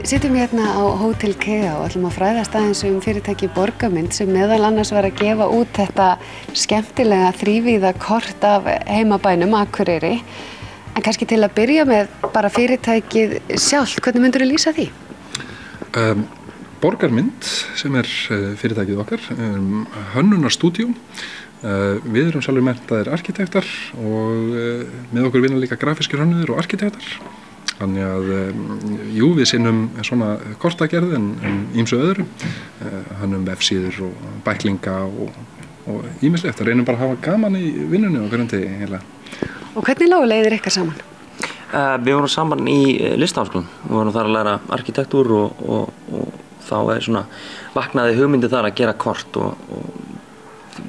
Við sitjum hérna á Hótel Kea og ætlum að fræðast aðeins fyrirtæki Borgarmynd sem meðal annars var að gefa út þetta skemmtilega þrívíða kort af heimabænum Akureyri. En kannski til að byrja með bara fyrirtækið sjálft, hvernig myndirðu lýsa því? Borgarmynd sem fyrirtækið okkar, hönnunarstúdíó. Við erum sjálfur menntaðir arkitektar og með okkur vinna líka grafískir hönnuðir og arkitektar. Þannig að, jú, við sinnum svona kortagerð en ýmsu öðru, hönnum vefsíður og bæklinga og ýmislegt. Það reynum bara að hafa gaman í vinnunni og hverjum degi eiginlega. Og hvernig lágu leiðir ykkar saman? Við vorum saman í Listaháskólann. Við vorum þar að læra arkitektúr og þá svona vaknaði hugmyndi þar að gera kort og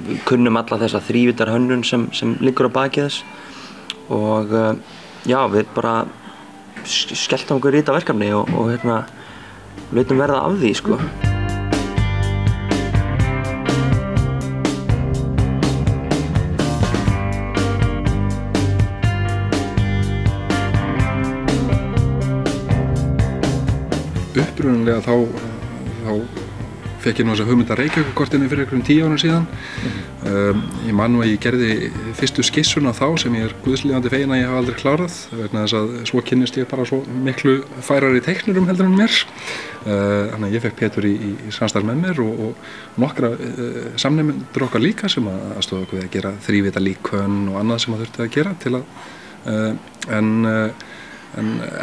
við kunnum alla þessa þrívídar hönnun sem liggur á baki þess og já, við bara skelltum okkur í þetta verkefni og lautum verða af því, sko. Upprunalega þá fekk ég nú þessa hugmynd að Reykjavíkurkortinu fyrir einhverjum 10 árum síðan. Ég man nú að ég gerði fyrstu skissuna þá sem ég guðslíðandi fegin að ég hafa aldrei klárað vegna þess að svo kynnist ég bara svo miklu færari teiknurum heldur en mér. Þannig að ég fekk Pétur í samstarf með mér og nokkra samnemendur okkar líka sem aðstoða okkur við að gera þrívídda líkön og annað sem þurfti að gera til að en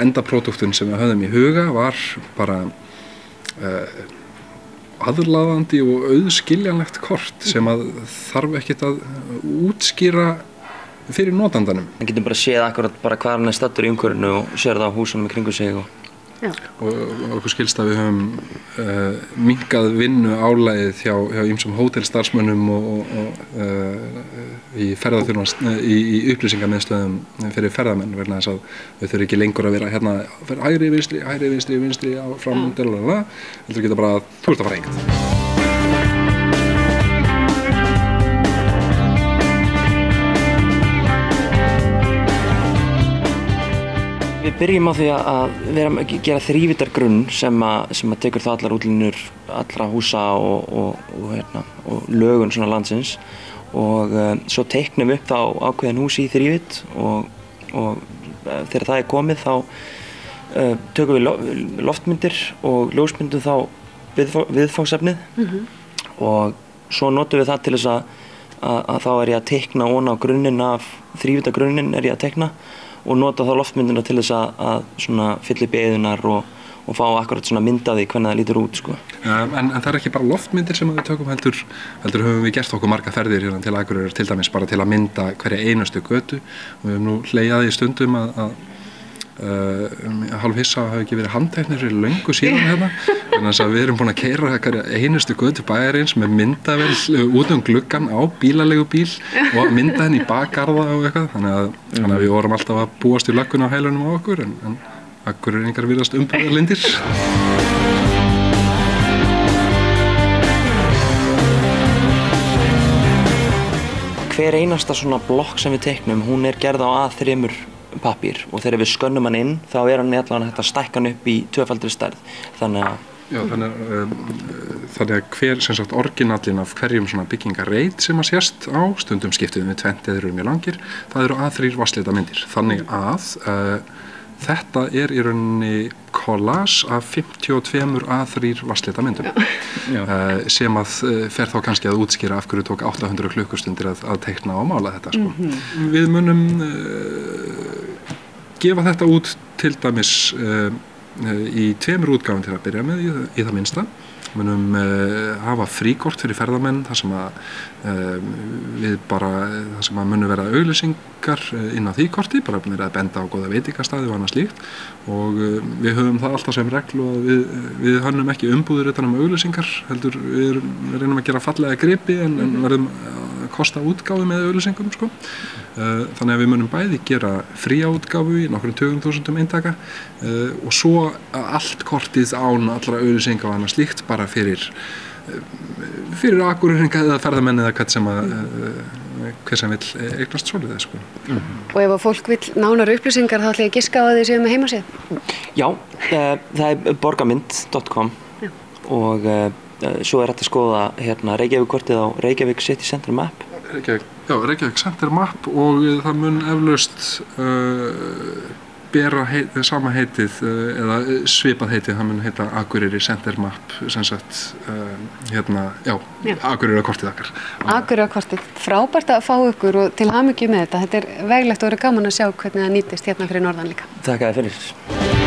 endapróduktinn sem við höfðum í huga var bara aðlaðandi og auðskiljanlegt kort sem að þarf ekkert að útskýra fyrir notandanum. Það getur bara séð akkurat bara hvað hann staddur í umhverfinu og sér það á húsunum í kringum sig. Og okkur skilst að við höfum minnkað vinnu álagið hjá ýmsum hótelstarfsmönnum og í í upplýsingamiðstöðum fyrir ferðamenn vegna þess að þau þurfa ekki lengur að vera hérna hægri, vinstri, fram, heldur geta bara að þú ert að fara hingað. Við byrjum á því að gera þrívíddar grunn sem að tekur það allar útlínur allra húsa og lögun svona landsins og svo teiknum við upp þá ákveðin hús í þrívídd og þegar það komið þá tökum við loftmyndir og ljósmyndum þá viðfangsefnið og svo notum við það til þess að þá ég að teikna ofan á grunninn af þrívídda grunninn ég að teikna og nota þá loftmyndina til þess að svona fylla upp eðunar og fá akkurat svona mynd af því hvernig það lítur út, sko. En það ekki bara loftmyndir sem við tökum heldur höfum við gert okkur marga ferðir hérna til Akureyrar til dæmis bara til að mynda hverja einustu götu og við höfum nú hlegið í stundum að hálf hissa hafi ekki verið handteknir fyrir löngu síðan hérna en þess að við erum búin að keyra hverja einustu götu bæjarins með myndavél út gluggann á bílaleigubíl og mynda henni í bakgarða og eitthvað þannig að við vorum alltaf að búast í löggun á hælunum á okkur en Akureyringar virðast umburðarlyndir. Hver einasta svona blokk sem við teiknum, hún gerð á A3 pappír og þegar við skönnum hann inn þá hann allan hægt að stækka hann upp í tvöfaldri stærð. Þannig að hver sem sagt orginallinn af hverjum svona byggingarreit sem að sést á stundum skiptum við tvennt eða eru mjög langir, það eru A3 vatnslita myndir. Þannig að þetta í rauninni collage af 52 A3 vatnslita myndum sem að fer þá kannski að útskýra af hverju tók 800 klukkustundir að teikna og mála þetta, sko. Við munum gefa þetta út til dæmis í 2 útgáfum til að byrja með í það minnsta. Við munum hafa fríkort fyrir ferðamenn þar sem munum vera auglýsingar inn á því korti, bara að benda á góða veitingastaði og annað slíkt og við höfum það alltaf sem reglu að við hönnum ekki umbúðir utan auglýsingar, heldur við reynum að gera fallega gripi en verðum kosta útgáfu með auglýsingum, sko. Þannig að við munum bæði gera fría útgáfu í nokkrum 20.000 eintaka og svo allt kortið án allra auglýsinga og annað slíkt bara fyrir Akureyringa eða ferðamenn eða hvað sem hver sem vill eignast svoleiðis, sko. Og ef að fólk vill nánar upplýsingar þá ætla ég að giska á að þið séu með heimasíðu? Já, það borgamynd.com og svo hægt að skoða Reykjavík-kortið á Reykjavík City Center Map. Reykjavík Center Map og það mun eflaust bera sama heitið eða svipað heitið, það mun heita Akureyri Center Map, sem sagt Akureyri-kortið okkar. Akureyri-kortið, frábært að fá ykkur og til hamingju með þetta. Þetta er veglegt og verið gaman að sjá hvernig það nýtist hérna fyrir norðan líka. Takk fyrir.